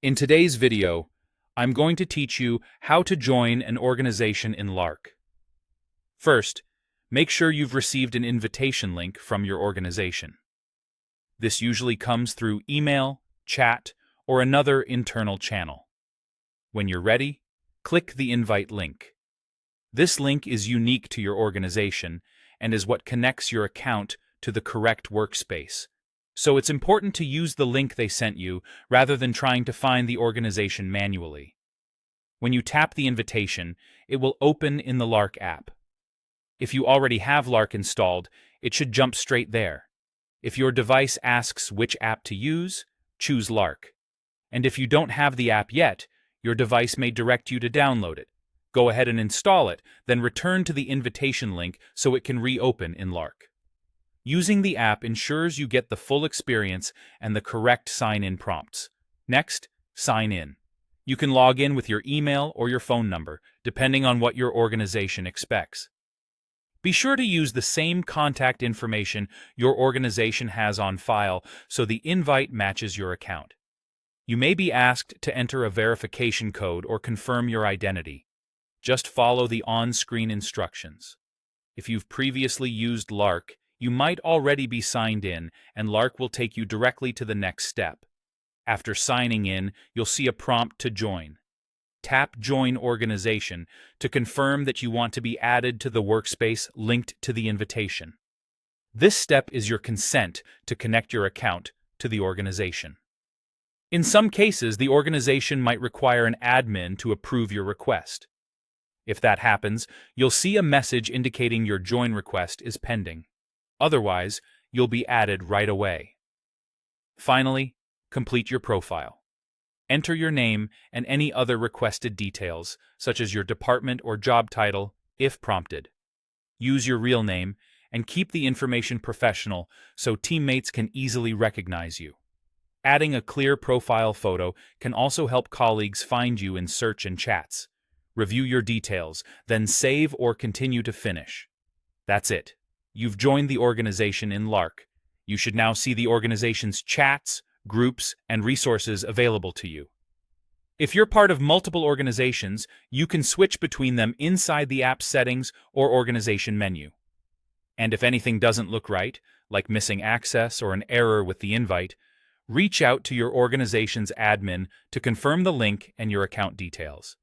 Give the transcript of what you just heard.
In today's video, I'm going to teach you how to join an organization in Lark. First, make sure you've received an invitation link from your organization. This usually comes through email, chat, or another internal channel. When you're ready, click the invite link. This link is unique to your organization and is what connects your account to the correct workspace. So it's important to use the link they sent you rather than trying to find the organization manually. When you tap the invitation, it will open in the Lark app. If you already have Lark installed, it should jump straight there. If your device asks which app to use, choose Lark. And if you don't have the app yet, your device may direct you to download it. Go ahead and install it, then return to the invitation link so it can reopen in Lark. Using the app ensures you get the full experience and the correct sign-in prompts. Next, sign in. You can log in with your email or your phone number, depending on what your organization expects. Be sure to use the same contact information your organization has on file so the invite matches your account. You may be asked to enter a verification code or confirm your identity. Just follow the on-screen instructions. If you've previously used Lark, you might already be signed in, and Lark will take you directly to the next step. After signing in, you'll see a prompt to join. Tap Join Organization to confirm that you want to be added to the workspace linked to the invitation. This step is your consent to connect your account to the organization. In some cases, the organization might require an admin to approve your request. If that happens, you'll see a message indicating your join request is pending. Otherwise, you'll be added right away. Finally, complete your profile. Enter your name and any other requested details, such as your department or job title, if prompted. Use your real name and keep the information professional so teammates can easily recognize you. Adding a clear profile photo can also help colleagues find you in search and chats. Review your details, then save or continue to finish. That's it. You've joined the organization in Lark. You should now see the organization's chats, groups, and resources available to you. If you're part of multiple organizations, you can switch between them inside the app settings or organization menu. And if anything doesn't look right, like missing access or an error with the invite, reach out to your organization's admin to confirm the link and your account details.